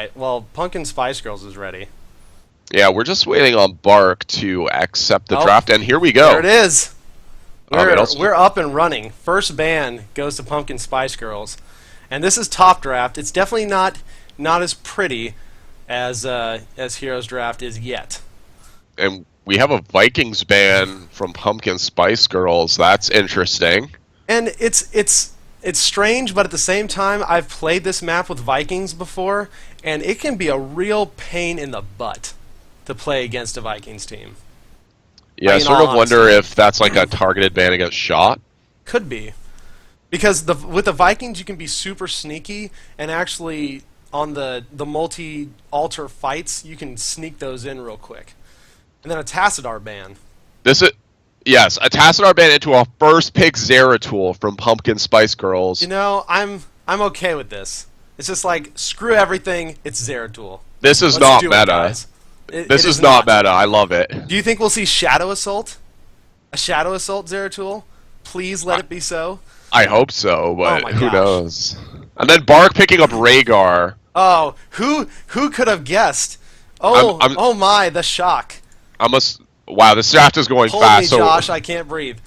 right. Well, Pumpkin Spice Girls is ready. Yeah, we're just waiting on Bark to accept the Oh, draft, and here we there go. it is. It We're also, we're up and running. First ban goes to Pumpkin Spice Girls, and this is top draft. It's definitely not as pretty as Heroes Draft is yet. and we have a Vikings ban from Pumpkin Spice Girls. That's interesting. And it's strange, but at the same time, I've played this map with Vikings before, and it can be a real pain in the butt to play against a Vikings team. Yeah, I In sort all of wonder honesty. if that's like a targeted ban against shot. Could be. Because with the Vikings, you can be super sneaky, and actually on the multi-altar fights, you can sneak those in real quick. And then a Tassadar ban. This is yes, a Tassadar ban into a first pick Zeratul from Pumpkin Spice Girls. You know, I'm okay with this. It's just like screw everything. It's Zeratul. This is Let's not do it, meta. guys. This It is not meta. I love it. Do you think we'll see Shadow Assault? A Shadow Assault Zeratul? Please let it be so. I hope so, but my who gosh. knows? And then Bark picking up Rhaegar. Oh, who could have guessed? Oh, I'm- oh my, the shock. Wow, this draft is going Hold me, fast. Josh. I can't breathe.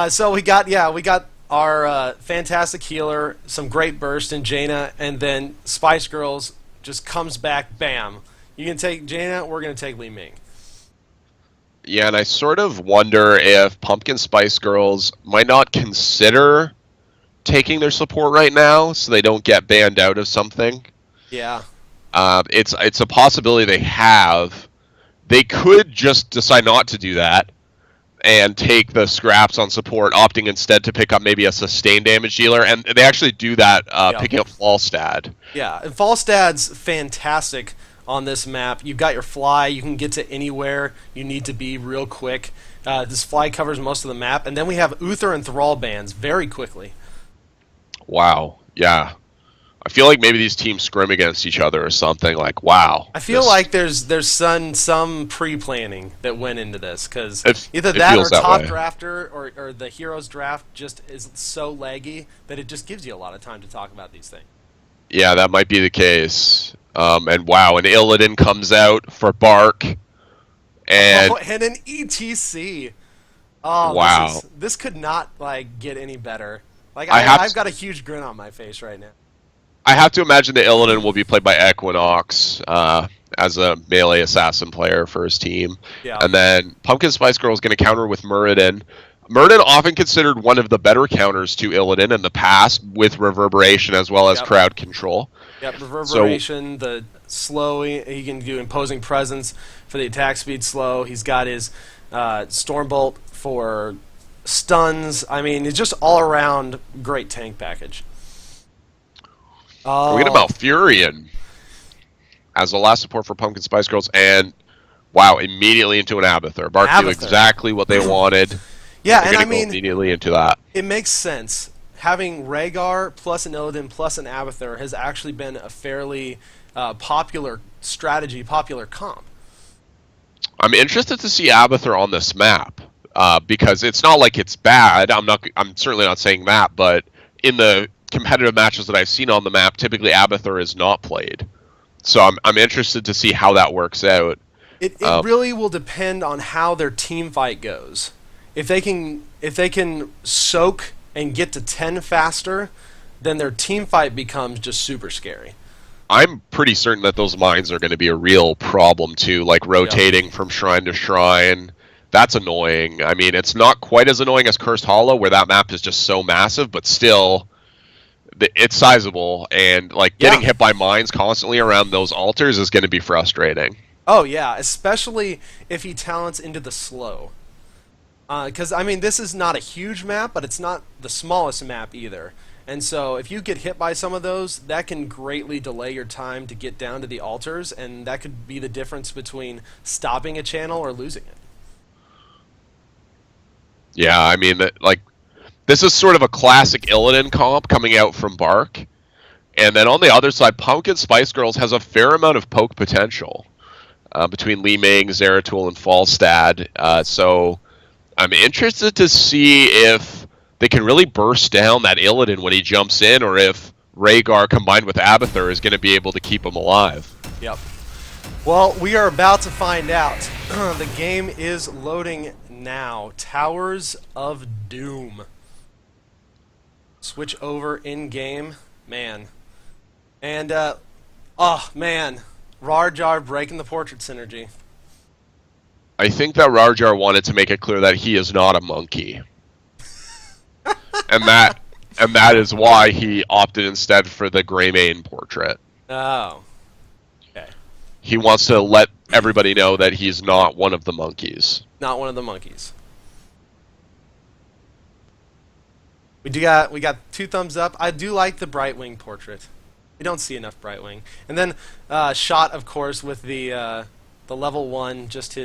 So we got our fantastic healer, some great burst in Jaina, and then Spice Girls just comes back. Bam! You can take Jaina. We're gonna take Li Ming. Yeah, and I sort of wonder if Pumpkin Spice Girls might not consider taking their support right now, so they don't get banned out of something. Yeah. It's a possibility they have. They could just decide not to do that and take the scraps on support, opting instead to pick up maybe a sustained damage dealer, and they actually do that, Yeah. picking up Falstad. Yeah, and Falstad's fantastic on this map. You've got your fly. You can get to anywhere you need to be real quick. This fly covers most of the map. And then we have Uther and Thrall bans very quickly. Wow, yeah. I feel like maybe these teams scrim against each other or something. Like, wow. I feel like there's some pre-planning that went into this, because It- either it that or feels that top way. drafter or the Heroes draft just is so laggy that it just gives you a lot of time to talk about these things. Yeah, that might be the case. And wow, and Illidan comes out for Bark. And And an ETC. Oh, wow. This could not get any better. I've got a huge grin on my face right now. I have to imagine that Illidan will be played by Equinox as a melee assassin player for his team. Yeah. And then Pumpkin Spice Girl is going to counter with Muradin. Muradin often considered one of the better counters to Illidan in the past with Reverberation as well as Yep. crowd control. Yep, Reverberation, the slow, he can do Imposing Presence for the attack speed slow. He's got his Stormbolt for stuns. I mean, it's just all around great tank package. We're going to Malfurion as the last support for Pumpkin Spice Girls, and wow, immediately into an Abathur. Bark knew Abathur. exactly what they wanted. Yeah, They're and I gonna go mean, immediately into that. it makes sense. Having Rhaegar plus an Illidan plus an Abathur has actually been a fairly popular strategy, popular comp. I'm interested to see Abathur on this map because it's not like it's bad. I'm certainly not saying that, but in the competitive matches that I've seen on the map, typically Abathur is not played. So I'm interested to see how that works out. It really will depend on how their team fight goes. If they can soak and get to 10 faster, then their team fight becomes just super scary. I'm pretty certain that those mines are going to be a real problem too, like rotating from shrine to shrine. That's annoying. I mean, it's not quite as annoying as Cursed Hollow, where that map is just so massive, but still, it's sizable, and like getting hit by mines constantly around those altars is going to be frustrating. Oh yeah, especially if he talents into the slow. Because I mean, this is not a huge map, but it's not the smallest map either. And so if you get hit by some of those, that can greatly delay your time to get down to the altars, and that could be the difference between stopping a channel or losing it. Yeah, I mean, this is sort of a classic Illidan comp coming out from Bark. And then on the other side, Pumpkin Spice Girls has a fair amount of poke potential between Li Ming, Zeratul, and Falstad. So I'm interested to see if they can really burst down that Illidan when he jumps in, or if Rhaegar combined with Abathur is going to be able to keep him alive. Yep. Well, we are about to find out. The game is loading now. Towers of Doom. Switch over in-game. Man. And, oh, man. Rar Jar breaking the portrait synergy. I think that Rar Jar wanted to make it clear that he is not a monkey. and that is why he opted instead for the Greymane portrait. Oh. Okay. He wants to let everybody know that he's not one of the monkeys. Not one of the monkeys. We got 2 thumbs up. I do like the Brightwing portrait. We don't see enough Brightwing. And then shot, of course, with the level 1, just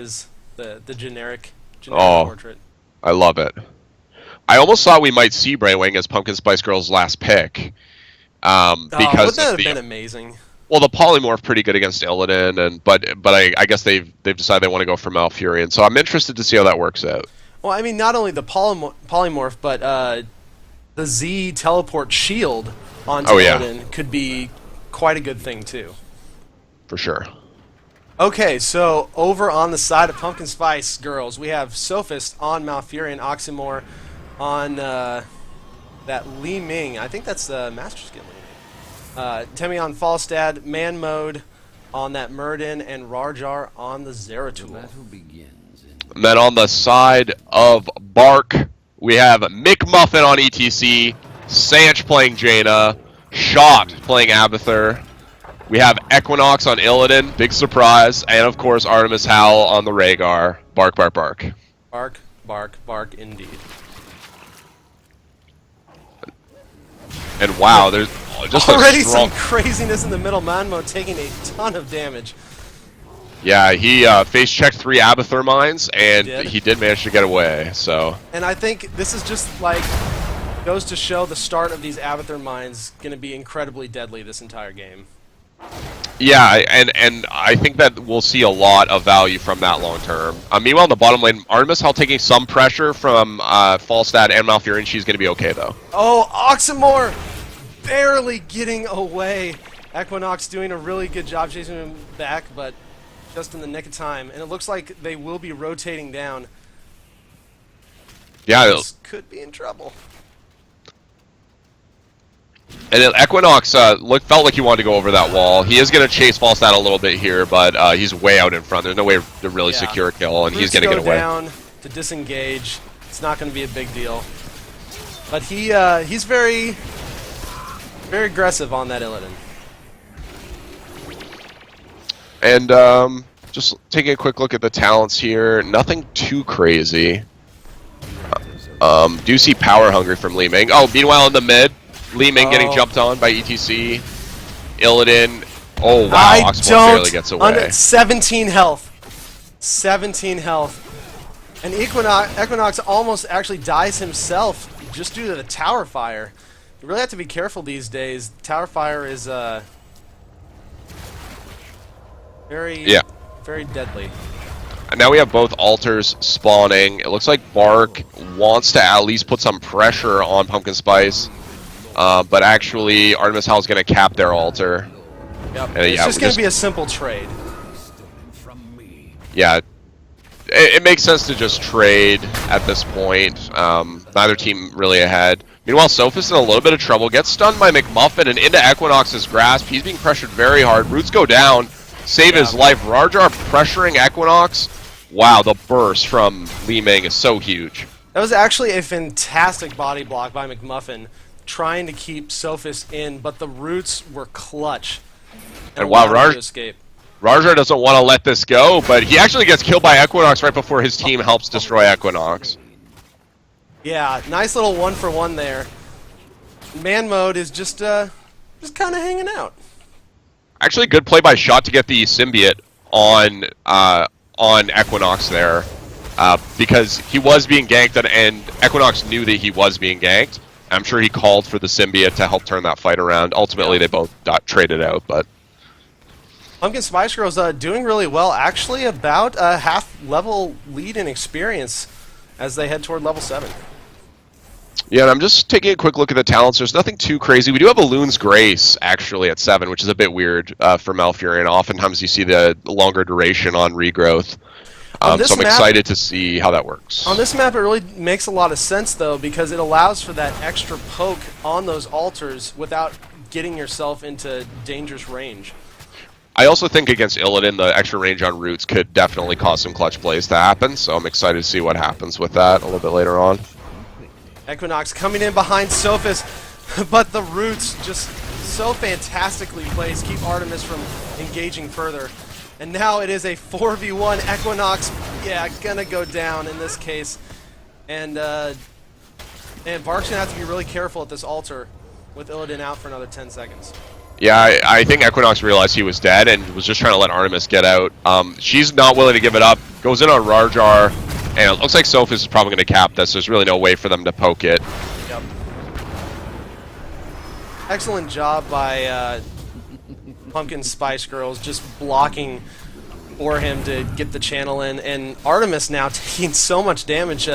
the generic portrait. I love it. I almost thought we might see Brightwing as Pumpkin Spice Girls' last pick. Because wouldn't that have been amazing? Well, the polymorph pretty good against Illidan, but I guess they've decided they want to go for Malfurion. So I'm interested to see how that works out. Well, I mean, not only the polymorph, but the Z teleport shield onto Illidan could be quite a good thing too. For sure. Okay, so over on the side of Pumpkin Spice Girls, we have Sophist on Malfurion, Oxymore on that Li Ming. I think that's the Master Skill Li Ming. Temi on Falstad, Man Mode on that Muradin, and Rar Jar on the Zeratul. And then on the side of Bark, we have McMuffin on ETC, Sanch playing Jaina, Shot playing Abathur. We have Equinox on Illidan, big surprise, and of course Artemis Howl on the Rhaegar. Bark, bark, bark. Bark, bark, bark indeed. And wow, there's just already some craziness in the middle. Manmo taking a ton of damage. Yeah, he face checked 3 Abathur mines, and he did manage to get away. So. And I think this is just like goes to show the start of these Abathur mines going to be incredibly deadly this entire game. Yeah, and I think that we'll see a lot of value from that long term. Meanwhile, in the bottom lane, Artemis Howl taking some pressure from Falstad and Malfurion. She's going to be okay, though. Oh, Oxymore barely getting away. Equinox doing a really good job chasing him back, but just in the nick of time. And it looks like they will be rotating down. Yeah, this could be in trouble. And then Equinox felt like he wanted to go over that wall. He is going to chase Falstad a little bit here, but he's way out in front. There's no way to really secure a kill, and he's going to get away. Down to disengage. It's not going to be a big deal. But he's very, very aggressive on that Illidan. And just taking a quick look at the talents here, nothing too crazy. Do see Power Hungry from Li Ming. Oh, meanwhile in the mid, Li Ming getting jumped on by ETC. Illidan. Oh wow, Oxymore barely gets away. 17 health. 17 health. And Equinox almost actually dies himself just due to the tower fire. You really have to be careful these days. Tower fire is very deadly. And now we have both altars spawning. It looks like Bark wants to at least put some pressure on Pumpkin Spice. But actually, Artemis Howl is going to cap their altar. Yep. It's just going to be a simple trade. Yeah. It makes sense to just trade at this point. Neither team really ahead. Meanwhile, Sophist in a little bit of trouble. Gets stunned by McMuffin and into Equinox's grasp. He's being pressured very hard. Roots go down. Save his life. Rar Jar pressuring Equinox. Wow, the burst from Li Ming is so huge. That was actually a fantastic body block by McMuffin, trying to keep Sophist in, but the roots were clutch. And wow, Rar Jar doesn't want to let this go, but he actually gets killed by Equinox right before his team helps destroy Equinox. Yeah, nice little 1-for-1 there. Man mode is just kind of hanging out. Actually, good play by Shot to get the symbiote on Equinox there, because he was being ganked, and Equinox knew that he was being ganked. I'm sure he called for the symbiote to help turn that fight around. Ultimately, they both got traded out, but Pumpkin Spice Girls doing really well. Actually, about a half-level lead in experience as they head toward level 7. Yeah, and I'm just taking a quick look at the talents. There's nothing too crazy. We do have a Loon's Grace, actually, at 7, which is a bit weird for Malfurion. Oftentimes you see the longer duration on regrowth. So I'm excited to see how that works. On this map, it really makes a lot of sense, though, because it allows for that extra poke on those altars without getting yourself into dangerous range. I also think against Illidan, the extra range on roots could definitely cause some clutch plays to happen, so I'm excited to see what happens with that a little bit later on. Equinox coming in behind Sophis, but the roots just so fantastically placed keep Artemis from engaging further. And now it is a 4v1. Equinox, yeah, gonna go down in this case. And Bark's gonna have to be really careful at this altar with Illidan out for another 10 seconds. Yeah, I think Equinox realized he was dead and was just trying to let Artemis get out. She's not willing to give it up, goes in on Rarjar, and it looks like Sophis is probably going to cap this. There's really no way for them to poke it. Yep. Excellent job by Pumpkin Spice Girls just blocking for him to get the channel in. And Artemis now taking so much damage,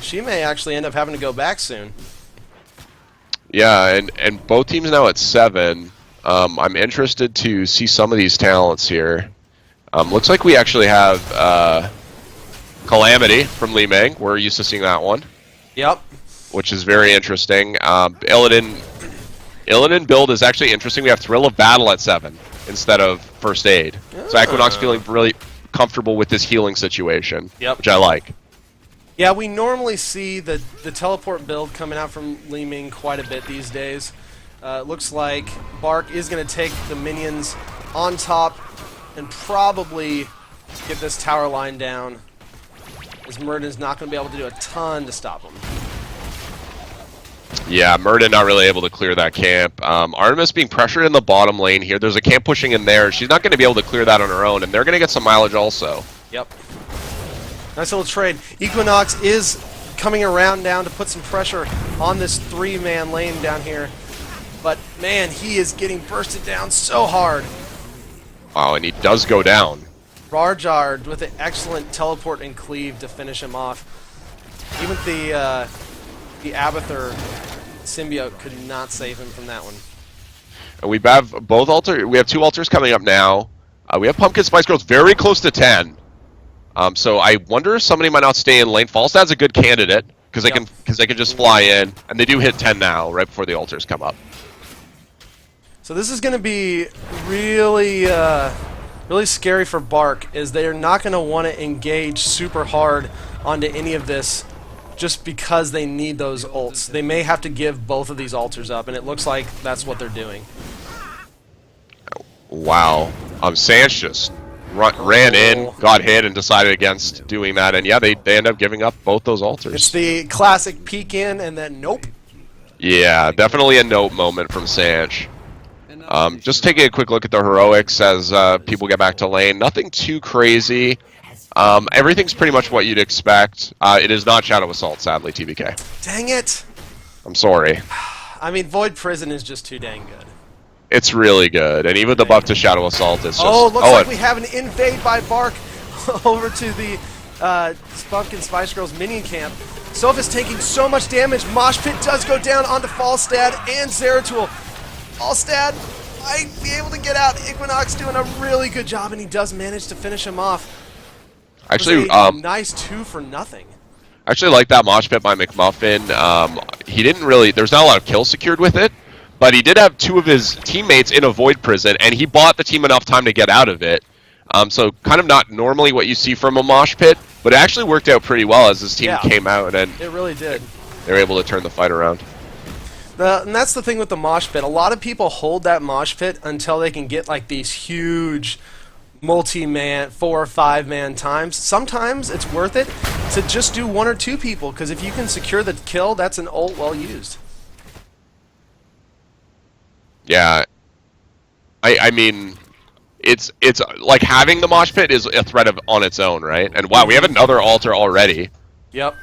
she may actually end up having to go back soon. Yeah, and both teams now at 7. I'm interested to see some of these talents here. Looks like we actually have Calamity from Li Ming. We're used to seeing that one. Yep. Which is very interesting. Illidan build is actually interesting. We have Thrill of Battle at 7 instead of First Aid. So Equinox feeling really comfortable with this healing situation, which I like. Yeah, we normally see the teleport build coming out from Li Ming quite a bit these days. Looks like Bark is going to take the minions on top and probably get this tower line down, as Murden's not going to be able to do a ton to stop him. Yeah, Murden not really able to clear that camp. Artemis being pressured in the bottom lane here. There's a camp pushing in there. She's not going to be able to clear that on her own, and they're going to get some mileage also. Yep. Nice little trade. Equinox is coming around down to put some pressure on this 3-man lane down here. But, man, he is getting bursted down so hard. Oh, and he does go down. Rarjar with an excellent teleport and cleave to finish him off. Even the Abathur symbiote could not save him from that one. And we have we have 2 altars coming up now. We have Pumpkin Spice Girls very close to 10. So I wonder if somebody might not stay in lane. Falstad's a good candidate because they can just fly in, and they do hit 10 now right before the altars come up. So this is going to be really really scary for Bark, is they are not going to want to engage super hard onto any of this just because they need those ults. They may have to give both of these altars up, and it looks like that's what they're doing. Wow. Sanch just ran in, got hit, and decided against doing that, and yeah, they end up giving up both those altars. It's the classic peek in and then nope. Yeah, definitely a nope moment from Sanch. Just taking a quick look at the heroics as people get back to lane. Nothing too crazy. Everything's pretty much what you'd expect. It is not Shadow Assault, sadly, TBK. Dang it! I'm sorry. I mean, Void Prison is just too dang good. It's really good, and even the buff to Shadow Assault is just... Oh, looks like we have an invade by Bark over to the Pumpkin Spice Girls minion camp. Sophis taking so much damage. Mosh Pit does go down onto Falstad and Zeratul. Falstad might be able to get out. Equinox doing a really good job, and he does manage to finish him off. Actually, nice 2 for nothing. I actually like that mosh pit by McMuffin. He didn't really... There's not a lot of kills secured with it, but he did have 2 of his teammates in a Void Prison, and he bought the team enough time to get out of it. So kind of not normally what you see from a mosh pit, but it actually worked out pretty well as his team came out, and it really did. They were able to turn the fight around. And that's the thing with the mosh pit. A lot of people hold that mosh pit until they can get like these huge multi-man, 4 or 5-man times. Sometimes it's worth it to just do 1 or 2 people, because if you can secure the kill, that's an ult well used. Yeah. I mean, it's like having the mosh pit is a threat on its own, right? And wow, we have another altar already. Yep.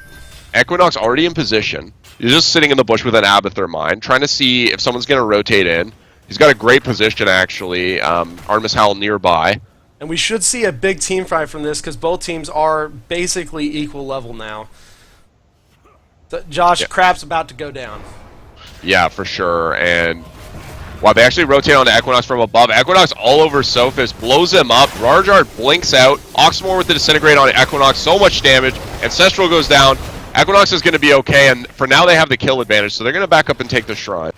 Equinox already in position. He's just sitting in the bush with an Abathur mine, trying to see if someone's going to rotate in. He's got a great position, actually. Artemis Howl nearby. And we should see a big team fight from this, because both teams are basically equal level now. So Josh, Yeah. crap's about to go down. Yeah, for sure. And wow, they actually rotate onto Equinox from above. Equinox all over Sophis, blows him up. Rarjar blinks out. Oxmoor with the Disintegrate on Equinox, so much damage. Ancestral goes down. Equinox is going to be okay, and for now they have the kill advantage, so they're going to back up and take the Shrine.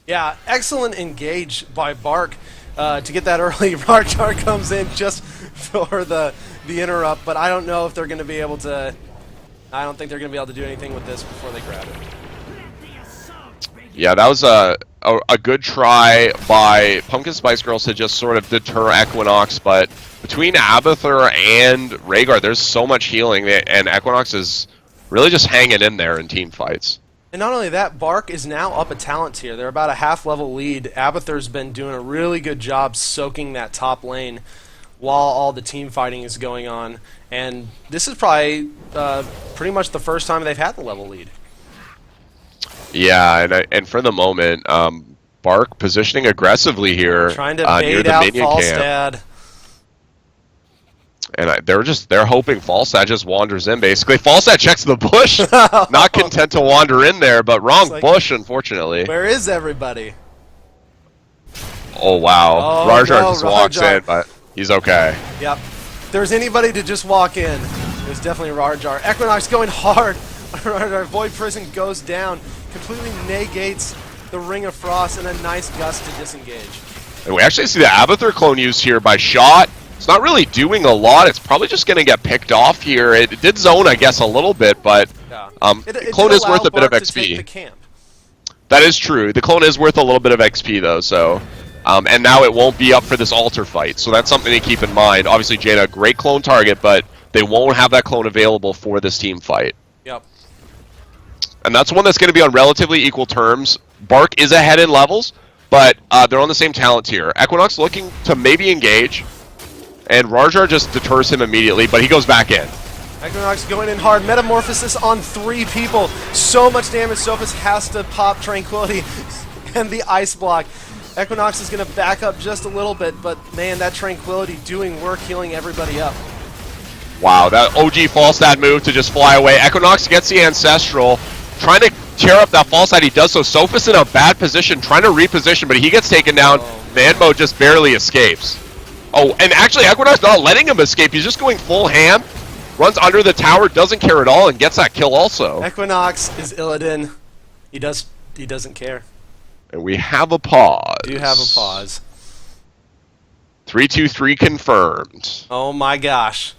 Yeah, excellent engage by Bark to get that early. Rarjar comes in just for the interrupt, but I don't know if they're going to be able to. I don't think they're going to be able to do anything with this before they grab it. Yeah, that was a good try by Pumpkin Spice Girls to just sort of deter Equinox, but between Abathur and Rhaegar, there's so much healing, and Equinox is really just hanging in there in team fights. And not only that, Bark is now up a talent tier. They're about a half-level lead. Abathur's been doing a really good job soaking that top lane while all the team fighting is going on. And this is probably pretty much the first time they've had the level lead. Yeah, and for the moment, Bark positioning aggressively here, Trying to near bait the out minion camp. Falstad. And they're hoping Falstad just wanders in, basically. Falstad checks the bush, not content to wander in there, but wrong like, bush, unfortunately. Where is everybody? Oh, wow. Oh, Rarjar no, just walks Rarjar. in, but he's okay. Yep. If there's anybody to just walk in, it was definitely Rarjar. Equinox going hard. Rarjar Void Prison goes down, completely negates the Ring of Frost, and a nice gust to disengage. And we actually see the Abathur clone used here by Shot. It's not really doing a lot. It's probably just going to get picked off here. It did zone, I guess, a little bit, but Yeah. the clone is worth a bit of Bark to take the XP. camp. That is true. The clone is worth a little bit of XP, though, so... and now it won't be up for this altar fight, so that's something to keep in mind. Obviously, Jaina, great clone target, but they won't have that clone available for this team fight. Yep. And that's one that's going to be on relatively equal terms. Bark is ahead in levels, but they're on the same talent tier. Equinox looking to maybe engage, and Rarjar just deters him immediately, but he goes back in. Equinox going in hard. Metamorphosis on 3 people. So much damage. Sophis has to pop Tranquility and the Ice Block. Equinox is going to back up just a little bit, but man, that Tranquility doing work, healing everybody up. Wow, that OG Falstad move to just fly away. Equinox gets the Ancestral, trying to tear up that Falstad. He does so. Sophis in a bad position, trying to reposition, but he gets taken down. Man mode just barely escapes. Oh, and actually Equinox not letting him escape. He's just going full ham, runs under the tower, doesn't care at all, and gets that kill also. Equinox is Illidan. He doesn't care. And we have a pause. Do have a pause. 3-2-3 confirmed. Oh my gosh.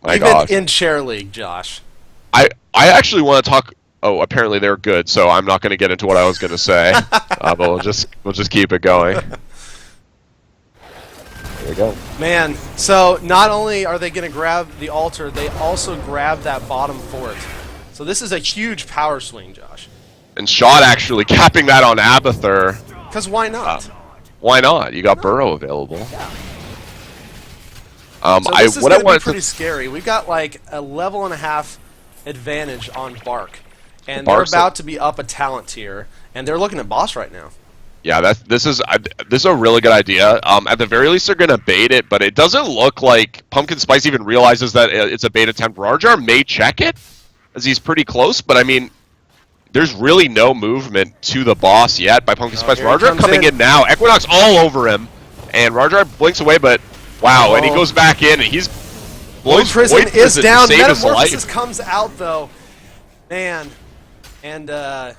My Even gosh. in Chair League, Josh. I actually want to talk. Oh, apparently they're good, so I'm not going to get into what I was going to say. But we'll just keep it going. There we go. Man, so not only are they going to grab the altar, they also grab that bottom fort. So this is a huge power swing, Josh. And Shot actually capping that on Abathur. Because why not? Why not? You got Burrow available. Yeah. So this is what going I to be wanted pretty to scary. We've got like a level and a half advantage on Bark. And Bark's they're about to be up a talent tier. And they're looking at boss right now. Yeah, this is a really good idea. At the very least, they're gonna bait it, but it doesn't look like Pumpkin Spice even realizes that it's a bait attempt. Rarjar may check it, as he's pretty close, but I mean, there's really no movement to the boss yet by Pumpkin Spice. Here he Rarjar comes coming in now. Equinox all over him, and Rarjar blinks away, but wow, and he goes back in, and he's Void Prison is to down. save his Metamorphosis life. comes out though. Man. And that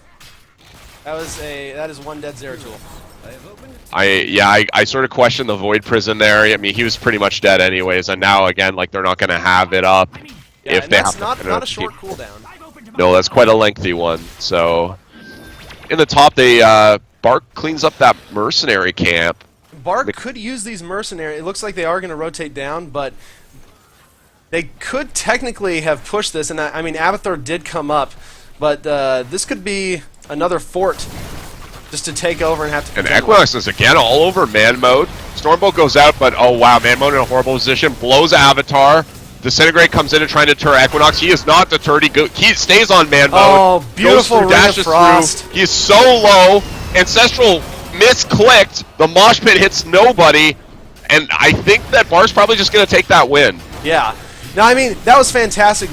is one dead Zeratul. I sort of question the Void Prison there. I mean, he was pretty much dead anyways, and now again, like they're not going to have it up Yeah, if and they that's have not a short cooldown. No, that's quite a lengthy one. So in the top, they Bark cleans up that mercenary camp. Bark could use these mercenary. It looks like they are going to rotate down, but they could technically have pushed this. And I mean, Abathur did come up, but this could be another fort just to take over and have to. And Equinox is again all over man mode. Stormbolt goes out, but oh wow, man mode in a horrible position. Blows Avatar. Disintegrate comes in and trying to deter Equinox. He is not deterred. He stays on man mode. Oh, beautiful Goes through, Ring of dashes Frost. through. He is so low. Ancestral misclicked. The mosh pit hits nobody. And I think that Bark's probably just going to take that win. Yeah. No, I mean, that was fantastic.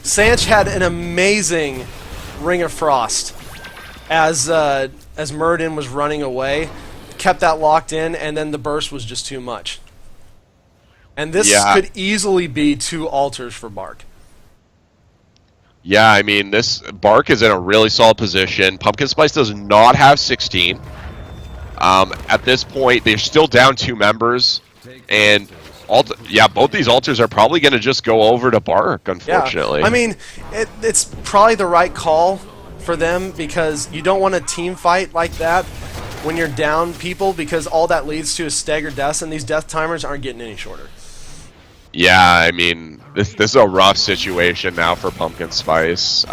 Sanch had an amazing Ring of Frost as Muradin was running away, kept that locked in, and then the burst was just too much. And this could easily be 2 altars for Bark. Yeah, I mean, this Bark is in a really solid position. Pumpkin Spice does not have 16. At this point, they're still down 2 members, and both these altars are probably going to just go over to Bark, unfortunately. Yeah. I mean, it's probably the right call for them, because you don't want a team fight like that when you're down people, because all that leads to is staggered deaths, and these death timers aren't getting any shorter. Yeah, I mean, this is a rough situation now for Pumpkin Spice.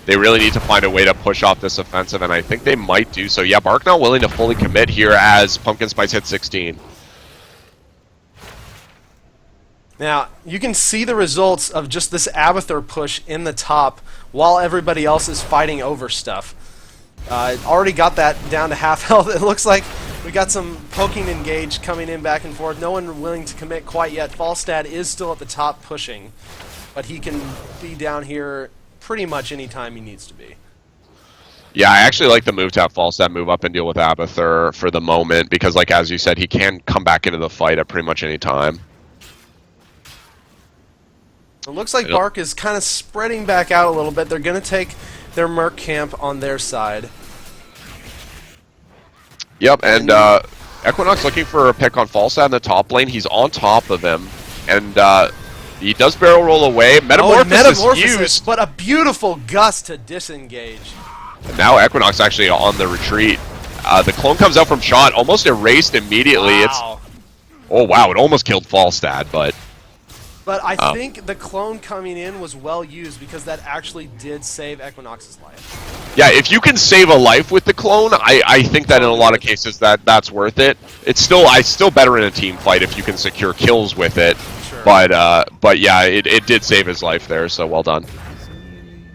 They really need to find a way to push off this offensive, and I think they might do so. Yeah, Bark not willing to fully commit here as Pumpkin Spice hits 16. Now, you can see the results of just this Abathur push in the top while everybody else is fighting over stuff. Already got that down to half health. It looks like we got some poking engage coming in back and forth. No one willing to commit quite yet. Falstad is still at the top pushing, but he can be down here pretty much any time he needs to be. Yeah, I actually like the move to have Falstad move up and deal with Abathur for the moment, because, like, as you said, he can come back into the fight at pretty much any time. It looks like Bark is kind of spreading back out a little bit. They're going to take their Merc camp on their side. Yep, and Equinox looking for a pick on Falstad in the top lane. He's on top of him, and he does barrel roll away. Metamorphosis used, but a beautiful gust to disengage. And now Equinox actually on the retreat. The clone comes out from shot, almost erased immediately. Wow. Oh wow, it almost killed Falstad, but I think the clone coming in was well used, because that actually did save Equinox's life. Yeah, if you can save a life with the clone, I think that in a lot of cases that's worth it. It's still better in a team fight if you can secure kills with it. Sure. But yeah, it did save his life there, so well done.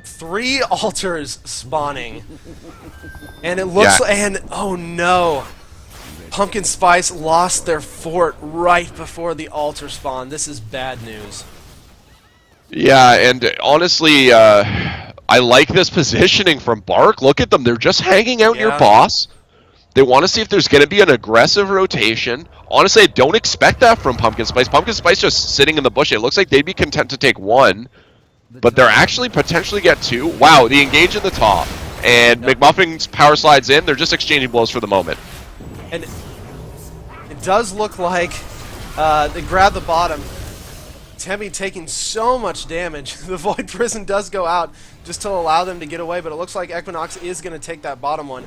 3 altars spawning, and it looks and oh no, Pumpkin Spice lost their fort right before the altar spawn. This is bad news. Yeah, and honestly, I like this positioning from Bark. Look at them. They're just hanging out near boss. They want to see if there's going to be an aggressive rotation. Honestly, I don't expect that from Pumpkin Spice. Pumpkin Spice just sitting in the bush. It looks like they'd be content to take 1, but they're actually potentially get 2. Wow, the engage in the top. And McMuffin's power slides in. They're just exchanging blows for the moment. And it does look like they grab the bottom. Temi taking so much damage. The Void Prison does go out just to allow them to get away, but it looks like Equinox is going to take that bottom one.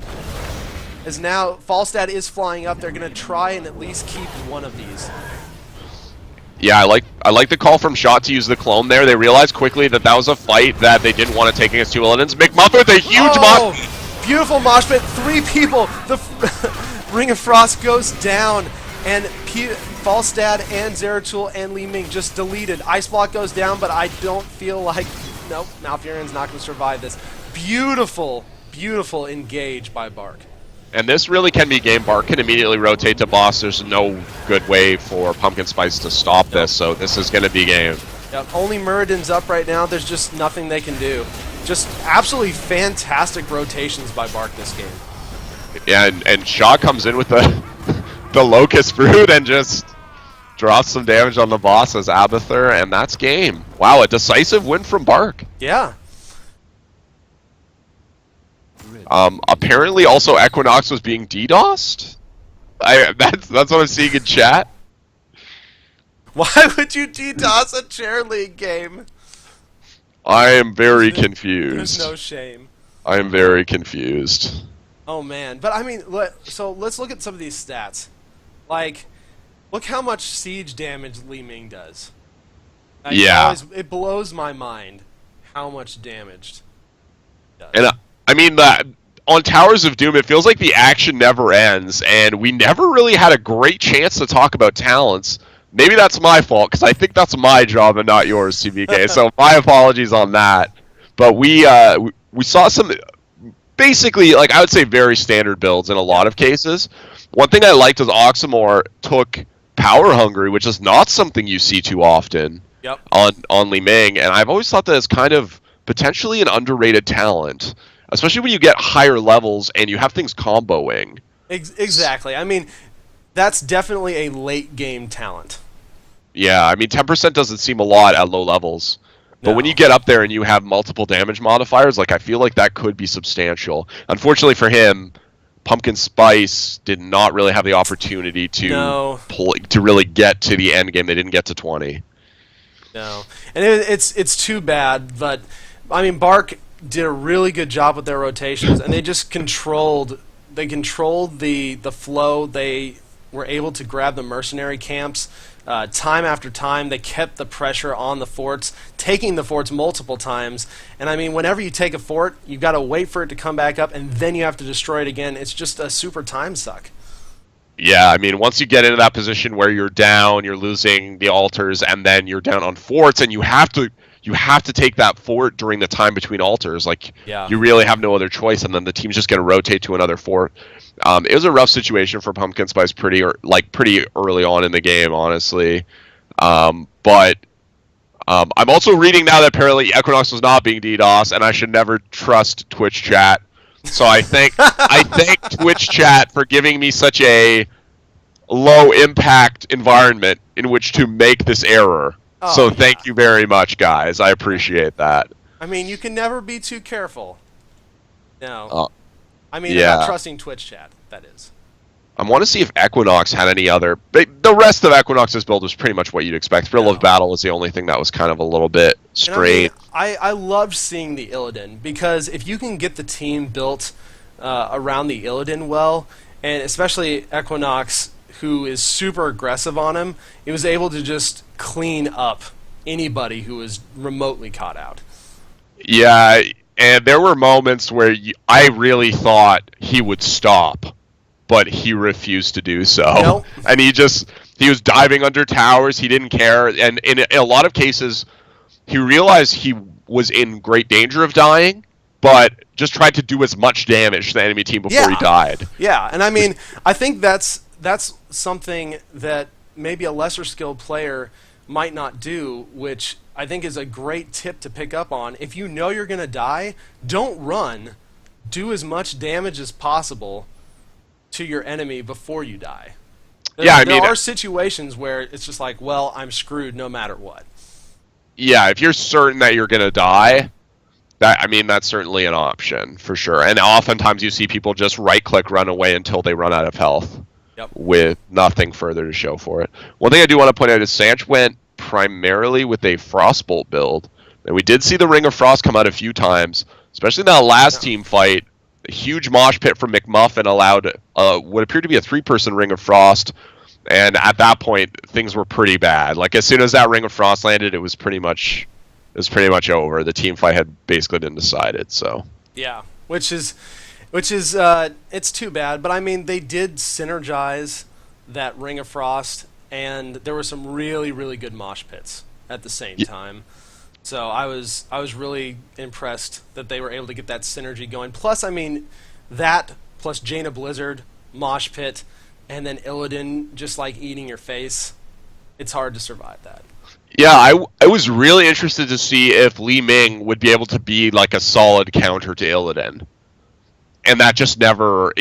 As now Falstad is flying up, they're going to try and at least keep one of these. Yeah, I like the call from Shot to use the clone there. They realized quickly that that was a fight that they didn't want to take against 2 Illidan's. McMuffin with a huge mosh. Beautiful mosh pit. 3 people. The Ring of Frost goes down, and Falstad and Zeratul and Li Ming just deleted. Ice Block goes down, but I don't feel like... Nope, Malfurion's not going to survive this. Beautiful, beautiful engage by Bark. And this really can be game. Bark can immediately rotate to boss. There's no good way for Pumpkin Spice to stop this, so this is going to be game. Yep, only Muradin's up right now. There's just nothing they can do. Just absolutely fantastic rotations by Bark this game. Yeah, and Shaw comes in with the the Locust Fruit and just drops some damage on the boss as Abathur, and that's game. Wow, a decisive win from Bark. Yeah. Apparently also Equinox was being DDoSed? That's what I'm seeing in chat. Why would you DDoS a chair league game? I am very confused. There's no shame. I am very confused. Oh man, but I mean, so let's look at some of these stats. Like, look how much siege damage Li Ming does. Yeah. It blows my mind how much damage it does. And I mean, on Towers of Doom, it feels like the action never ends, and we never really had a great chance to talk about talents. Maybe that's my fault, because I think that's my job and not yours, CBK, so my apologies on that. But we saw some, basically, like, I would say very standard builds in a lot of cases. One thing I liked is Oxamore took Power Hungry, which is not something you see too often. Yep. on Li Ming, and I've always thought that it's kind of potentially an underrated talent, especially when you get higher levels and you have things comboing. Exactly. I mean, that's definitely a late game talent. Yeah, I mean 10% doesn't seem a lot at low levels. But when No. you get up there and you have multiple damage modifiers, like I feel like that could be substantial. Unfortunately for him, Pumpkin Spice did not really have the opportunity to No. to really get to the end game. They didn't get to 20. No, and it's too bad. But I mean, Bark did a really good job with their rotations, and they just controlled. They controlled the flow. They were able to grab the mercenary camps time after time. They kept the pressure on the forts, taking the forts multiple times. And I mean, whenever you take a fort, you've got to wait for it to come back up, and then you have to destroy it again. It's just a super time suck. Yeah, I mean, once you get into that position where you're down, you're losing the altars, and then you're down on forts, and you have to take that fort during the time between altars. Like, Yeah. you really have no other choice, and then the team's just going to rotate to another fort. It was a rough situation for Pumpkin Spice pretty early on in the game, honestly. But I'm also reading now that apparently Equinox was not being DDoS, and I should never trust Twitch chat. So I thank Twitch chat for giving me such a low impact environment in which to make this error. Oh, So yeah. thank you very much, guys. I appreciate that. I mean, you can never be too careful. No. I mean, yeah. about trusting Twitch chat, that is. I want to see if Equinox had any other. The rest of Equinox's build was pretty much what you'd expect. Thrill No. of Battle was the only thing that was kind of a little bit strange. I loved seeing the Illidan, because if you can get the team built around the Illidan well, and especially Equinox, who is super aggressive on him, he was able to just clean up anybody who was remotely caught out. Yeah, and there were moments where I really thought he would stop, but he refused to do so. Nope. And he was diving under towers. He didn't care. And in a lot of cases, he realized he was in great danger of dying, but just tried to do as much damage to the enemy team before he died. Yeah, and I mean, I think that's something that maybe a lesser skilled player might not do, which I think is a great tip to pick up on. If you know you're going to die, don't run. Do as much damage as possible to your enemy before you die. There are situations where it's just like, well, I'm screwed no matter what. Yeah, if you're certain that you're going to die, that's certainly an option for sure. And oftentimes you see people just right-click, run away until they run out of health. Yep. With nothing further to show for it. One thing I do want to point out is Sanch went primarily with a Frostbolt build. And we did see the Ring of Frost come out a few times, especially in that last team fight. A huge mosh pit from McMuffin allowed what appeared to be a 3-person Ring of Frost. And at that point, things were pretty bad. Like, as soon as that Ring of Frost landed, it was pretty much over. The team fight had basically been decided, so. Yeah, which is it's too bad, but I mean, they did synergize that Ring of Frost, and there were some really, really good mosh pits at the same time. So I was really impressed that they were able to get that synergy going. Plus, I mean, that plus Jaina Blizzard, mosh pit, and then Illidan just like eating your face. It's hard to survive that. Yeah, I was really interested to see if Li Ming would be able to be like a solid counter to Illidan. And that just never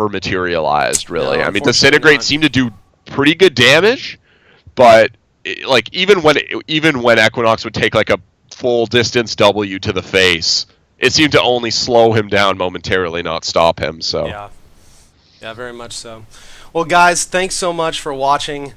materialized, really. No, I mean, unfortunately Disintegrate not. seemed to do pretty good damage, but like even when Equinox would take like a full distance W to the face, it seemed to only slow him down momentarily, not stop him. So Yeah, very much so. Well, guys, thanks so much for watching.